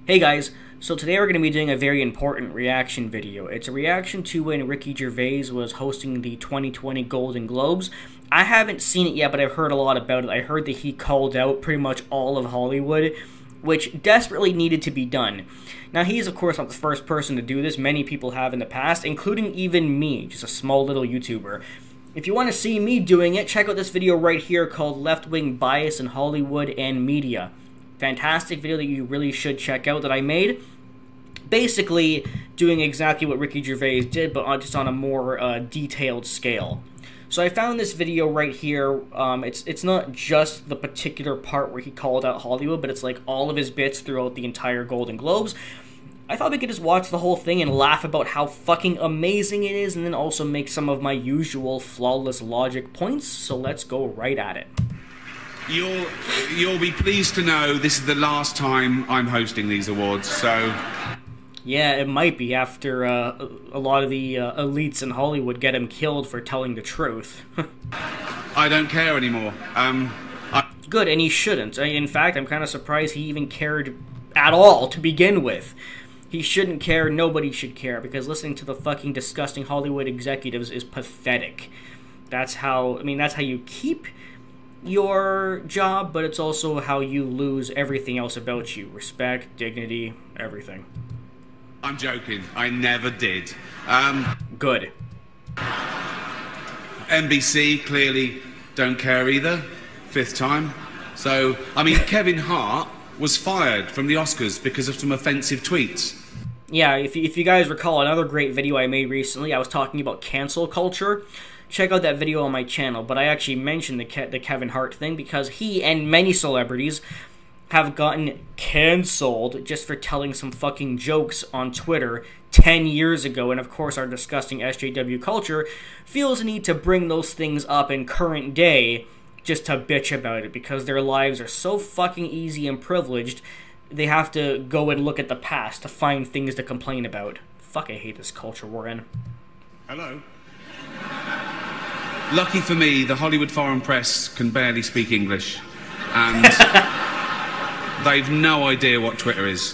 Hey guys, so today we're going to be doing a very important reaction video. It's a reaction to when Ricky Gervais was hosting the 2020 Golden Globes. I haven't seen it yet, but I've heard a lot about it. I heard that he called out pretty much all of Hollywood, which desperately needed to be done. Now, he's of course not the first person to do this. Many people have in the past, including even me, just a small little YouTuber. If you want to see me doing it, check out this video right here called Left-Wing Bias in Hollywood and Media. Fantastic video that you really should check out that I made. Basically, doing exactly what Ricky Gervais did, but just on a more detailed scale. So I found this video right here. It's not just the particular part where he called out Hollywood, but it's like all of his bits throughout the entire Golden Globes. I thought we could just watch the whole thing and laugh about how fucking amazing it is, and then also make some of my usual flawless logic points. So let's go right at it. You'll be pleased to know this is the last time I'm hosting these awards, so... Yeah, it might be after a lot of the elites in Hollywood get him killed for telling the truth. I don't care anymore. Good, and he shouldn't. In fact, I'm kind of surprised he even cared at all to begin with. He shouldn't care, nobody should care, because listening to the fucking disgusting Hollywood executives is pathetic. That's how you keep your job, but it's also how you lose everything else about you. Respect, dignity, everything. I'm joking. I never did. Good. NBC clearly don't care either. Fifth time. So, I mean, Kevin Hart was fired from the Oscars because of some offensive tweets. Yeah, if you guys recall another great video I made recently, I was talking about cancel culture. Check out that video on my channel, but I actually mentioned the Kevin Hart thing because he and many celebrities have gotten cancelled just for telling some fucking jokes on Twitter 10 years ago, and of course our disgusting SJW culture feels the need to bring those things up in current day just to bitch about it because their lives are so fucking easy and privileged, they have to go and look at the past to find things to complain about. Fuck, I hate this culture we're in. Hello? Lucky for me, the Hollywood foreign press can barely speak English, and they've no idea what Twitter is.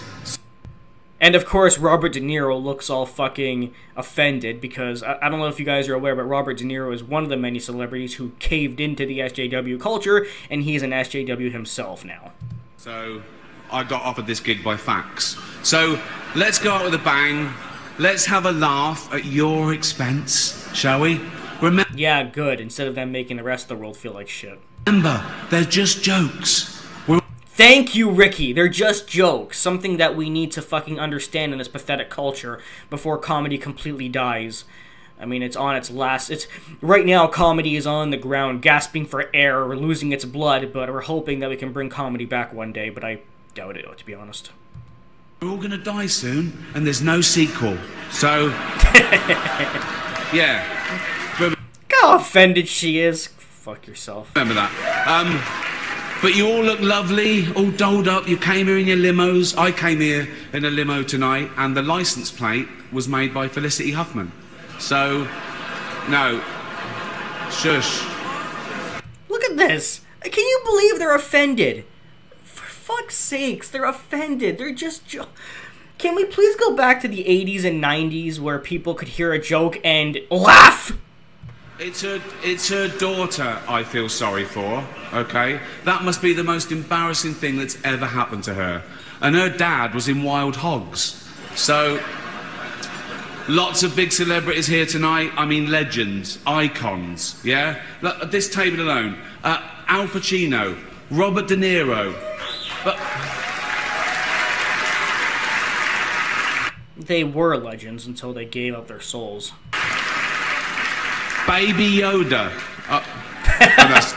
And of course, Robert De Niro looks all fucking offended because, I don't know if you guys are aware, but Robert De Niro is one of the many celebrities who caved into the SJW culture, and he's an SJW himself now. So, I got offered this gig by fax. So, let's go out with a bang. Let's have a laugh at your expense, shall we? Yeah, good, instead of them making the rest of the world feel like shit. Remember, they're just jokes. Thank you, Ricky. They're just jokes. Something that we need to fucking understand in this pathetic culture before comedy completely dies. I mean, it's on its last... Right now, comedy is on the ground, gasping for air, or losing its blood, but we're hoping that we can bring comedy back one day, but I doubt it, to be honest. We're all gonna die soon, and there's no sequel. So... yeah. Look how offended she is. Fuck yourself. Remember that. But you all look lovely, all dolled up. You came here in your limos. I came here in a limo tonight, and the license plate was made by Felicity Huffman. So, no. Shush. Look at this. Can you believe they're offended? For fuck's sakes, they're offended. They're just... Can we please go back to the 80s and 90s where people could hear a joke and laugh? It's her daughter I feel sorry for, okay? That must be the most embarrassing thing that's ever happened to her. And her dad was in Wild Hogs. So, lots of big celebrities here tonight. I mean, legends, icons, yeah? Look, at this table alone, Al Pacino, Robert De Niro. But... They were legends until they gave up their souls. Baby Yoda. Oh,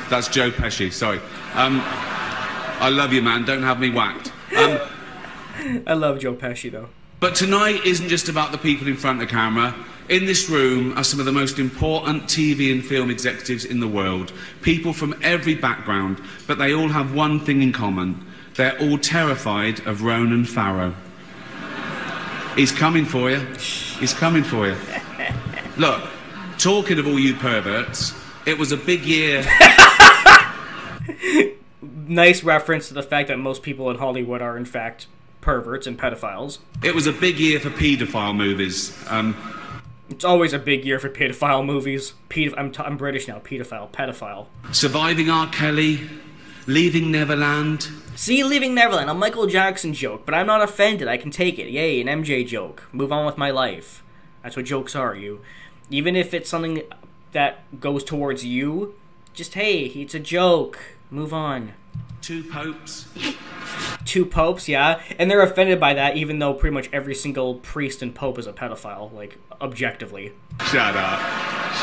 that's Joe Pesci, sorry. I love you, man. Don't have me whacked. I love Joe Pesci, though. But tonight isn't just about the people in front of the camera. In this room are some of the most important TV and film executives in the world. People from every background, but they all have one thing in common. They're all terrified of Ronan Farrow. He's coming for you. He's coming for you. Look. Talking of all you perverts, it was a big year. Nice reference to the fact that most people in Hollywood are, in fact, perverts and pedophiles. It was a big year for paedophile movies. It's always a big year for pedophile movies. I'm British now. Pedophile. Surviving R. Kelly, Leaving Neverland. See, Leaving Neverland, a Michael Jackson joke, but I'm not offended. I can take it. Yay, an MJ joke. Move on with my life. That's what jokes are, you. Even if it's something that goes towards you, just, hey, it's a joke. Move on. Two popes. Two popes, yeah. And they're offended by that, even though pretty much every single priest and pope is a pedophile, like, objectively. Shut up.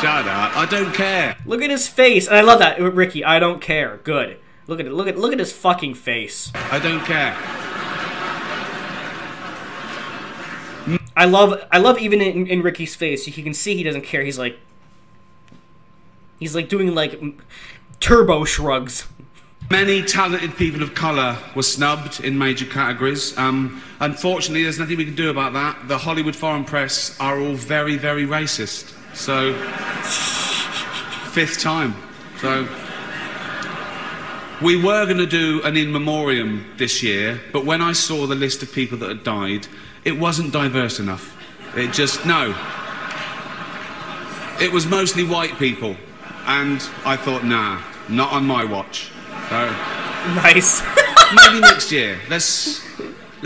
Shut up. I don't care. Look at his face. And I love that, Ricky. I don't care. Good. Look at it. Look at his fucking face. I don't care. I love even in Ricky's face, you can see he doesn't care. He's like doing like turbo shrugs. Many talented people of colour were snubbed in major categories. Unfortunately, there's nothing we can do about that. The Hollywood foreign press are all very, very racist. So, fifth time. So, we were going to do an in memoriam this year, but when I saw the list of people that had died, it wasn't diverse enough. It just, no. It was mostly white people. And I thought, nah, not on my watch. So, nice. maybe next year. Let's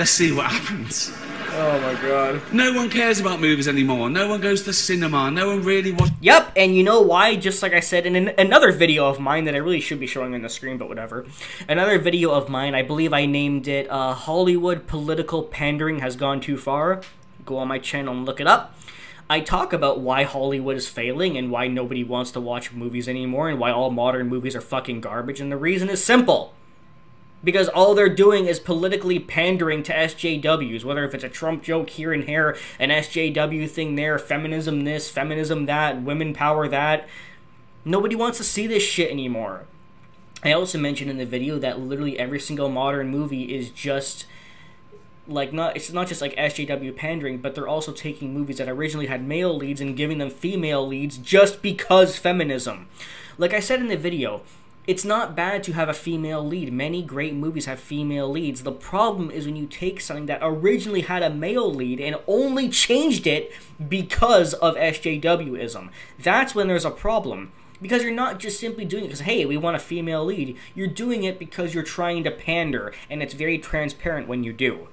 see what happens. Oh my god. No one cares about movies anymore. No one goes to cinema. No one really watches. Yep, and you know why? Just like I said in another video of mine that I really should be showing on the screen, but whatever. Another video of mine, I believe I named it Hollywood Political Pandering Has Gone Too Far. Go on my channel and look it up. I talk about why Hollywood is failing and why nobody wants to watch movies anymore and why all modern movies are fucking garbage, and the reason is simple. Because all they're doing is politically pandering to SJWs, whether if it's a Trump joke here and here, an SJW thing there, feminism this, feminism that, women power that. Nobody wants to see this shit anymore. I also mentioned in the video that literally every single modern movie is just like it's not just like SJW pandering, but they're also taking movies that originally had male leads and giving them female leads just because feminism. Like I said in the video, it's not bad to have a female lead. Many great movies have female leads. The problem is when you take something that originally had a male lead and only changed it because of SJWism. That's when there's a problem. Because you're not just simply doing it because, hey, we want a female lead. You're doing it because you're trying to pander, and it's very transparent when you do.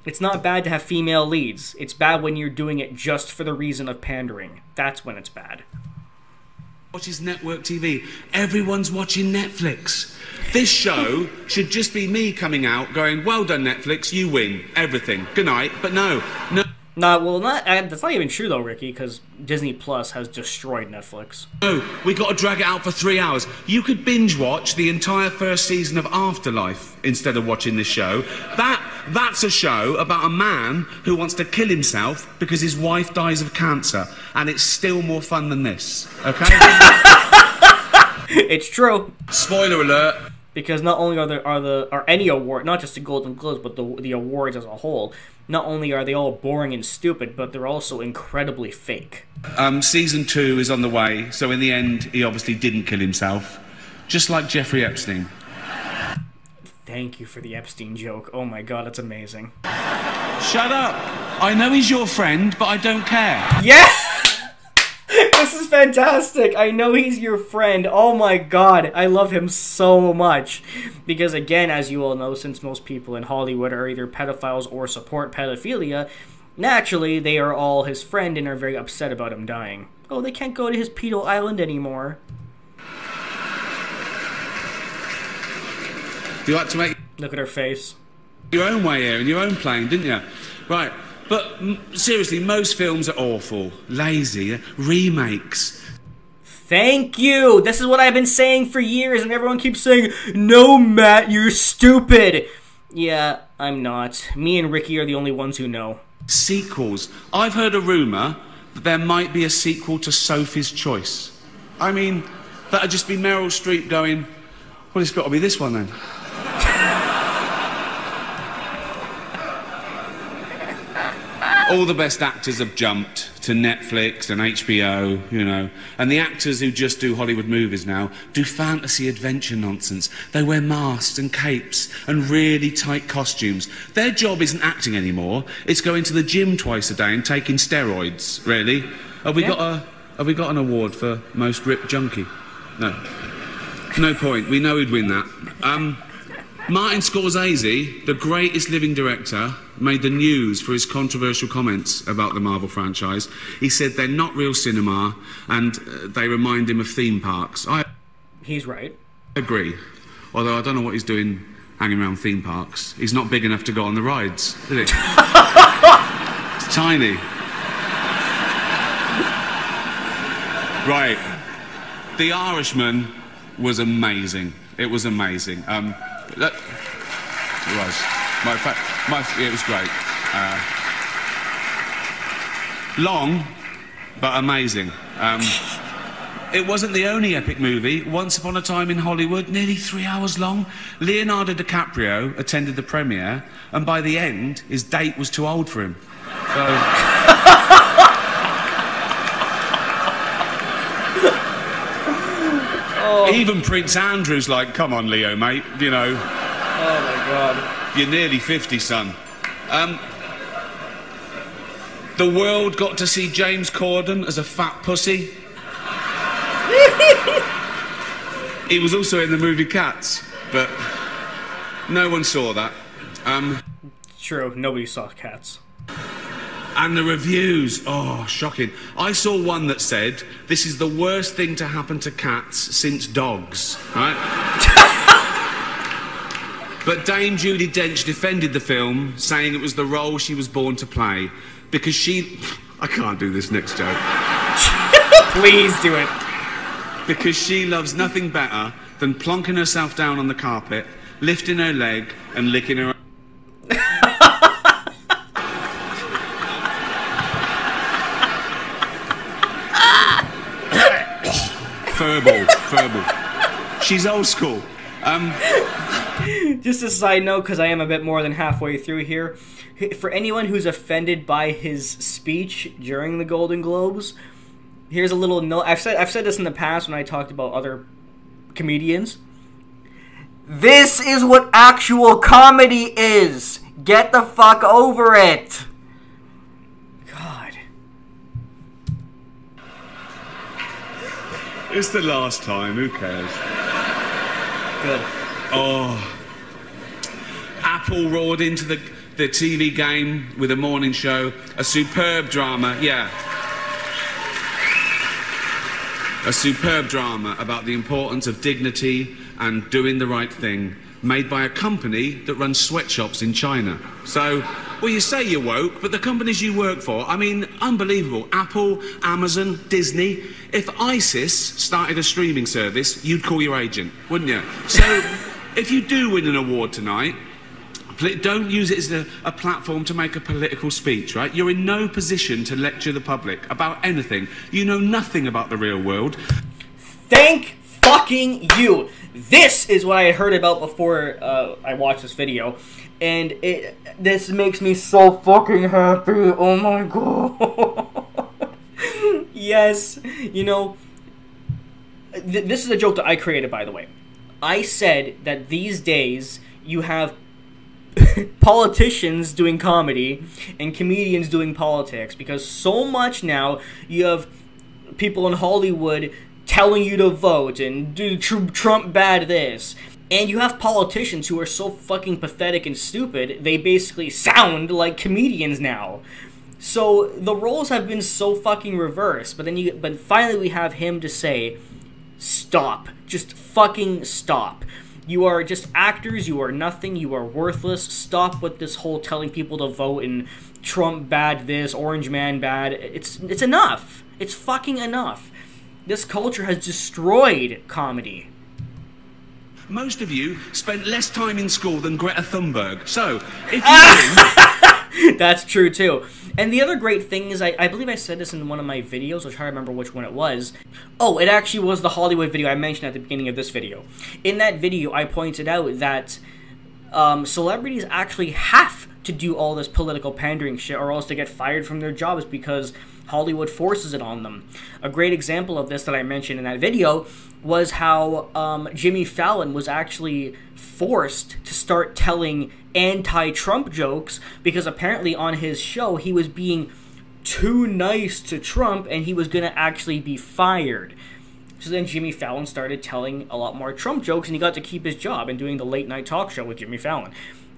It's not bad to have female leads. It's bad when you're doing it just for the reason of pandering. That's when it's bad. Watches network TV. Everyone's watching Netflix. This show should just be me coming out going, well done Netflix, you win everything. Good night. But no. That's not even true though, Ricky, because Disney Plus has destroyed Netflix. No, we got to drag it out for 3 hours. You could binge watch the entire first season of Afterlife instead of watching this show. That's a show about a man who wants to kill himself because his wife dies of cancer, and it's still more fun than this. Okay? It's true. Spoiler alert. Because not only are any award, not just the Golden Globes, but the awards as a whole, not only are they all boring and stupid, but they're also incredibly fake. Season 2 is on the way, so in the end, he obviously didn't kill himself. Just like Jeffrey Epstein. Thank you for the Epstein joke. Oh my god, that's amazing. Shut up! I know he's your friend, but I don't care. Yeah! This is fantastic. I know he's your friend. Oh my god, I love him so much. Because again, as you all know, since most people in Hollywood are either pedophiles or support pedophilia, naturally they are all his friend and are very upset about him dying. Oh, they can't go to his pedo island anymore. You like to make... Look at her face. Your own way here, in your own plane, didn't you? Right. But seriously, most films are awful, lazy, remakes. Thank you! This is what I've been saying for years, and everyone keeps saying, no, Matt, you're stupid! Yeah, I'm not. Me and Ricky are the only ones who know. Sequels. I've heard a rumour that there might be a sequel to Sophie's Choice. I mean, that'd just be Meryl Streep going, well, it's got to be this one then. All the best actors have jumped to Netflix and HBO, you know. And the actors who just do Hollywood movies now do fantasy adventure nonsense. They wear masks and capes and really tight costumes. Their job isn't acting anymore. It's going to the gym twice a day and taking steroids, really. Have we got an award for most ripped junkie? No. No point. We know he'd win that. Martin Scorsese, the greatest living director, made the news for his controversial comments about the Marvel franchise. He said they're not real cinema and they remind him of theme parks. He's right. I agree. Although I don't know what he's doing hanging around theme parks. He's not big enough to go on the rides, is he? It's tiny. Right. The Irishman was amazing. It was amazing. It was. It was great. Long, but amazing. It wasn't the only epic movie. Once Upon a Time in Hollywood, nearly 3 hours long. Leonardo DiCaprio attended the premiere, and by the end, his date was too old for him. So... Even Prince Andrew's like, come on, Leo, mate, you know. Oh, my God. You're nearly 50, son. The world got to see James Corden as a fat pussy. He was also in the movie Cats, but no one saw that. True, nobody saw Cats. And the reviews, oh, shocking. I saw one that said, this is the worst thing to happen to cats since dogs, right? But Dame Judi Dench defended the film, saying it was the role she was born to play, because she... I can't do this next joke. Please do it. Because she loves nothing better than plonking herself down on the carpet, lifting her leg, and licking her... Verbal. She's old school. Just a side note, because I am a bit more than halfway through here. For anyone who's offended by his speech during the Golden Globes, here's a little note. I've said this in the past when I talked about other comedians. This is what actual comedy is. Get the fuck over it. God. It's the last time, who cares? Good. Oh. Apple roared into the TV game with a morning show. A superb drama, yeah. A superb drama about the importance of dignity and doing the right thing, made by a company that runs sweatshops in China. So, well, you say you're woke, but the companies you work for, I mean, unbelievable. Apple, Amazon, Disney. If ISIS started a streaming service, you'd call your agent, wouldn't you? So, if you do win an award tonight, don't use it as a platform to make a political speech, right? You're in no position to lecture the public about anything. You know nothing about the real world. Thank fucking you. This is what I had heard about before I watched this video, and this makes me so fucking happy. Oh my god. Yes, you know, this is a joke that I created, by the way. I said that these days you have politicians doing comedy and comedians doing politics, because so much now you have people in Hollywood telling you to vote and do Trump bad this, and you have politicians who are so fucking pathetic and stupid they basically sound like comedians now. So the roles have been so fucking reversed, but finally we have him to say, stop, just fucking stop. You are just actors, you are nothing, you are worthless. Stop with this whole telling people to vote and Trump bad this, Orange Man bad. It's enough. It's fucking enough. This culture has destroyed comedy. Most of you spent less time in school than Greta Thunberg. So, if you win... That's true, too. And the other great thing is, I believe I said this in one of my videos. I'll try to remember which one it was. Oh, it actually was the Hollywood video I mentioned at the beginning of this video. In that video, I pointed out that celebrities actually have to do all this political pandering shit, or else they get fired from their jobs because Hollywood forces it on them. A great example of this that I mentioned in that video was how Jimmy Fallon was actually forced to start telling anti-Trump jokes because apparently on his show he was being too nice to Trump and he was going to actually be fired. So then Jimmy Fallon started telling a lot more Trump jokes and he got to keep his job and doing the late night talk show with Jimmy Fallon.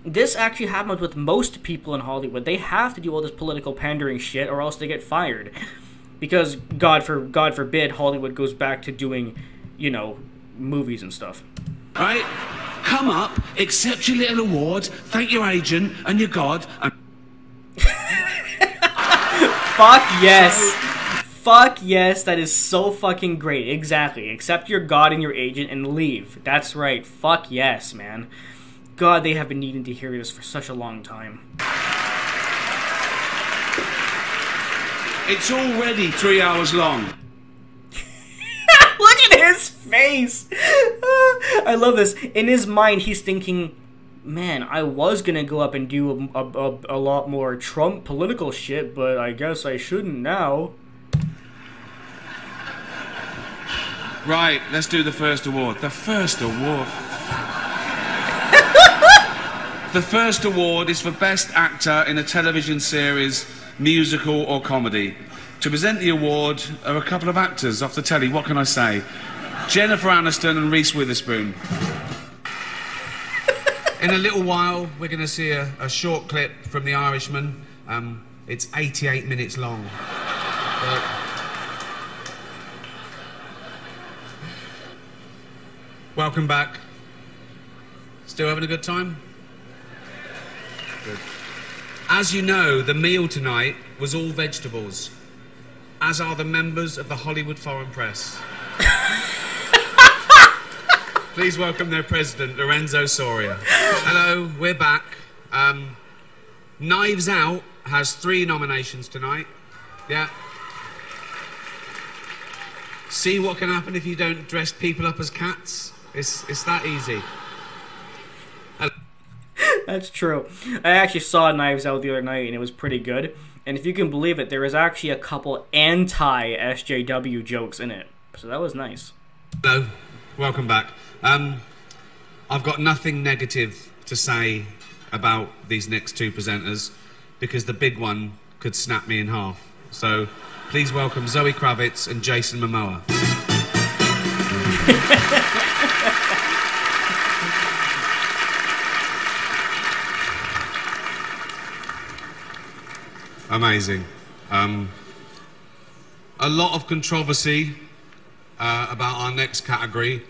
This actually happens with most people in Hollywood. They have to do all this political pandering shit or else they get fired. Because, God forbid, Hollywood goes back to doing, you know, movies and stuff. Right? Come up, accept your little award, thank your agent and your God, and... Fuck yes. Fuck yes, that is so fucking great. Exactly. Accept your God and your agent and leave. That's right. Fuck yes, man. God, they have been needing to hear this for such a long time. It's already 3 hours long. Look at his face! I love this. In his mind, he's thinking, man, I was gonna go up and do a lot more Trump political shit, but I guess I shouldn't now. Right, let's do the first award. The first award. The first award is for Best Actor in a Television Series, Musical or Comedy. To present the award are a couple of actors off the telly, what can I say? Jennifer Aniston and Reese Witherspoon. In a little while, we're going to see a short clip from The Irishman. It's 88 minutes long. Welcome back. Still having a good time? Good. As you know, the meal tonight was all vegetables, as are the members of the Hollywood Foreign Press. Please welcome their president, Lorenzo Soria. Hello, we're back. Knives Out has 3 nominations tonight. Yeah. See what can happen if you don't dress people up as cats? It's that easy. That's true. I actually saw Knives Out the other night and it was pretty good. And if you can believe it, there was actually a couple anti-SJW jokes in it. So that was nice. Hello, welcome back. I've got nothing negative to say about these next 2 presenters because the big one could snap me in half. So please welcome Zoe Kravitz and Jason Momoa. Amazing. A lot of controversy about our next category.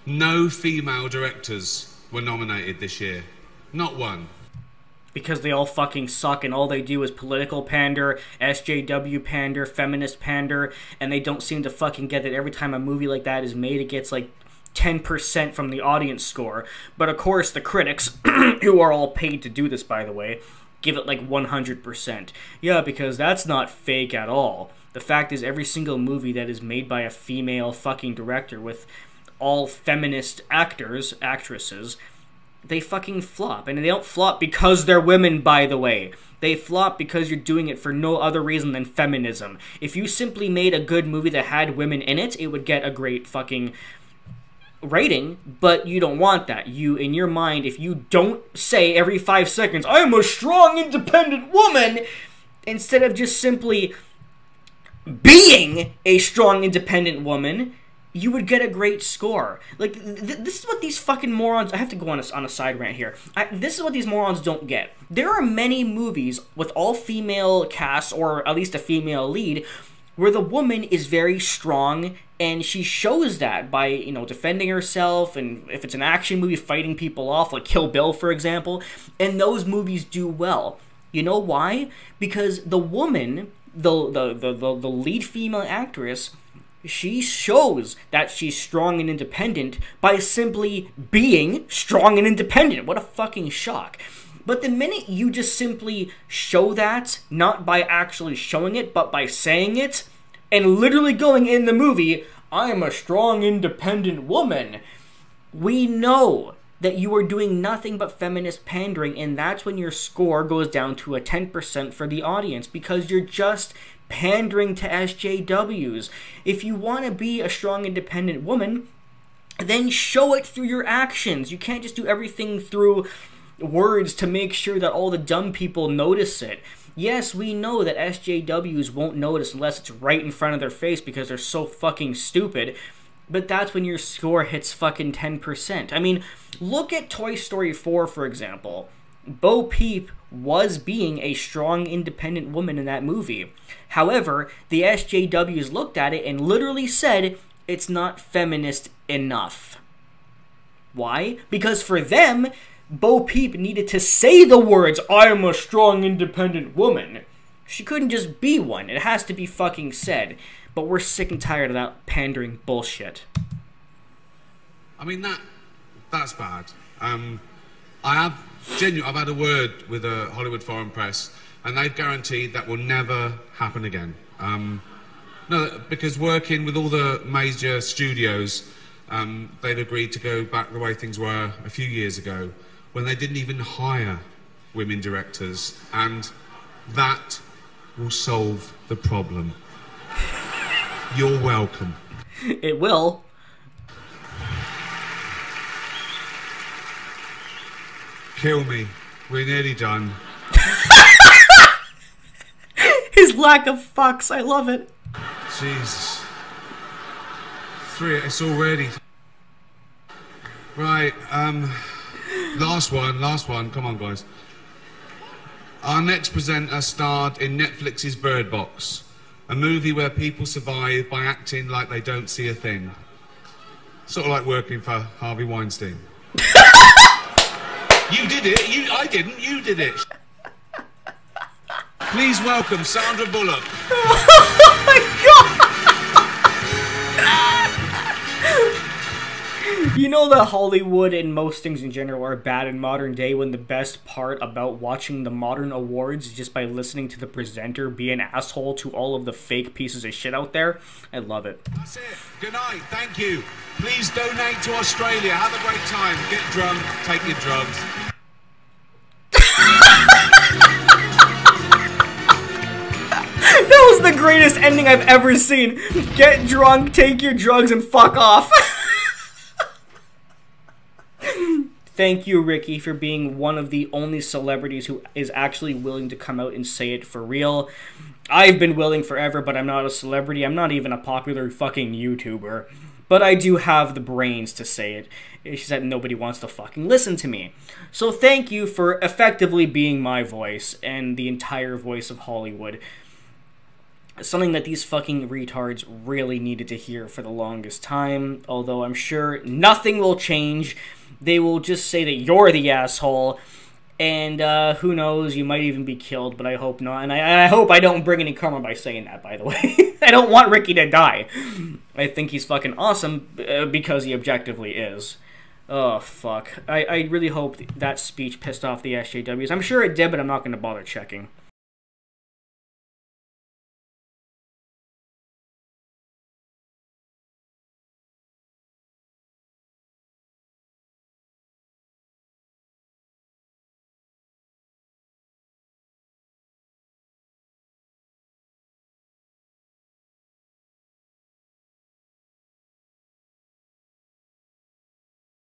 No female directors were nominated this year. Not one. Because they all fucking suck and all they do is political pander, SJW pander, feminist pander, and they don't seem to fucking get that every time a movie like that is made, it gets like 10% from the audience score. But of course the critics, who are all paid to do this by the way, give it like 100%. Yeah, because that's not fake at all. The fact is every single movie that is made by a female fucking director with all feminist actresses, they fucking flop. And they don't flop because they're women, by the way. They flop because you're doing it for no other reason than feminism. If you simply made a good movie that had women in it, it would get a great fucking rating, but you don't want that. You, in your mind, if you don't say every 5 seconds, I'm a strong, independent woman, instead of just simply being a strong, independent woman, you would get a great score. Like, this is what these fucking morons... I have to go on a side rant here. This is what these morons don't get. There are many movies with all-female casts, or at least a female lead, where the woman is very strong, and she shows that by, you know, defending herself, and if it's an action movie, fighting people off, like Kill Bill, for example, and those movies do well. You know why? Because the woman, the lead female actress, she shows that she's strong and independent by simply being strong and independent. What a fucking shock. But the minute you just simply show that, not by actually showing it, but by saying it, and literally going in the movie, I am a strong, independent woman, we know that you are doing nothing but feminist pandering, and that's when your score goes down to a 10% for the audience, because you're just pandering to SJWs. If you want to be a strong, independent woman, then show it through your actions. You can't just do everything through words to make sure that all the dumb people notice it. Yes, we know that SJWs won't notice unless it's right in front of their face because they're so fucking stupid, but that's when your score hits fucking 10%. I mean, look at Toy Story 4, for example. Bo Peep was being a strong, independent woman in that movie. However, the SJWs looked at it and literally said, it's not feminist enough. Why? Because for them, Bo Peep needed to say the words, I am a strong, independent woman. She couldn't just be one. It has to be fucking said. But we're sick and tired of that pandering bullshit. I mean, that's bad. I've had a word with the Hollywood Foreign Press, and they've guaranteed that will never happen again. No, because working with all the major studios, they've agreed to go back the way things were a few years ago, when they didn't even hire women directors, and that will solve the problem. You're welcome. It will. Kill me. We're nearly done. His lack of fucks, I love it. Jesus. It's already. Right, last one, come on guys. Our next presenter starred in Netflix's Bird Box, a movie where people survive by acting like they don't see a thing. Sort of like working for Harvey Weinstein. You did it, I didn't, you did it. Please welcome Sandra Bullock. Oh my god! You know that Hollywood and most things in general are bad in modern day, when the best part about watching the modern awards is just by listening to the presenter be an asshole to all of the fake pieces of shit out there? I love it. That's it. Good night. Thank you. Please donate to Australia. Have a great time. Get drunk. Take your drugs. That was the greatest ending I've ever seen. Get drunk, take your drugs, and fuck off. Thank you, Ricky, for being one of the only celebrities who is actually willing to come out and say it for real. I've been willing forever, but I'm not a celebrity. I'm not even a popular fucking YouTuber. But I do have the brains to say it. It's just that nobody wants to fucking listen to me. So thank you for effectively being my voice and the entire voice of Hollywood. Something that these fucking retards really needed to hear for the longest time. Although I'm sure nothing will change. They will just say that you're the asshole, and who knows, you might even be killed, but I hope not, and I hope I don't bring any karma by saying that, by the way. I don't want Ricky to die. I think he's fucking awesome, because he objectively is. Oh, fuck. I really hope that speech pissed off the SJWs. I'm sure it did, but I'm not going to bother checking.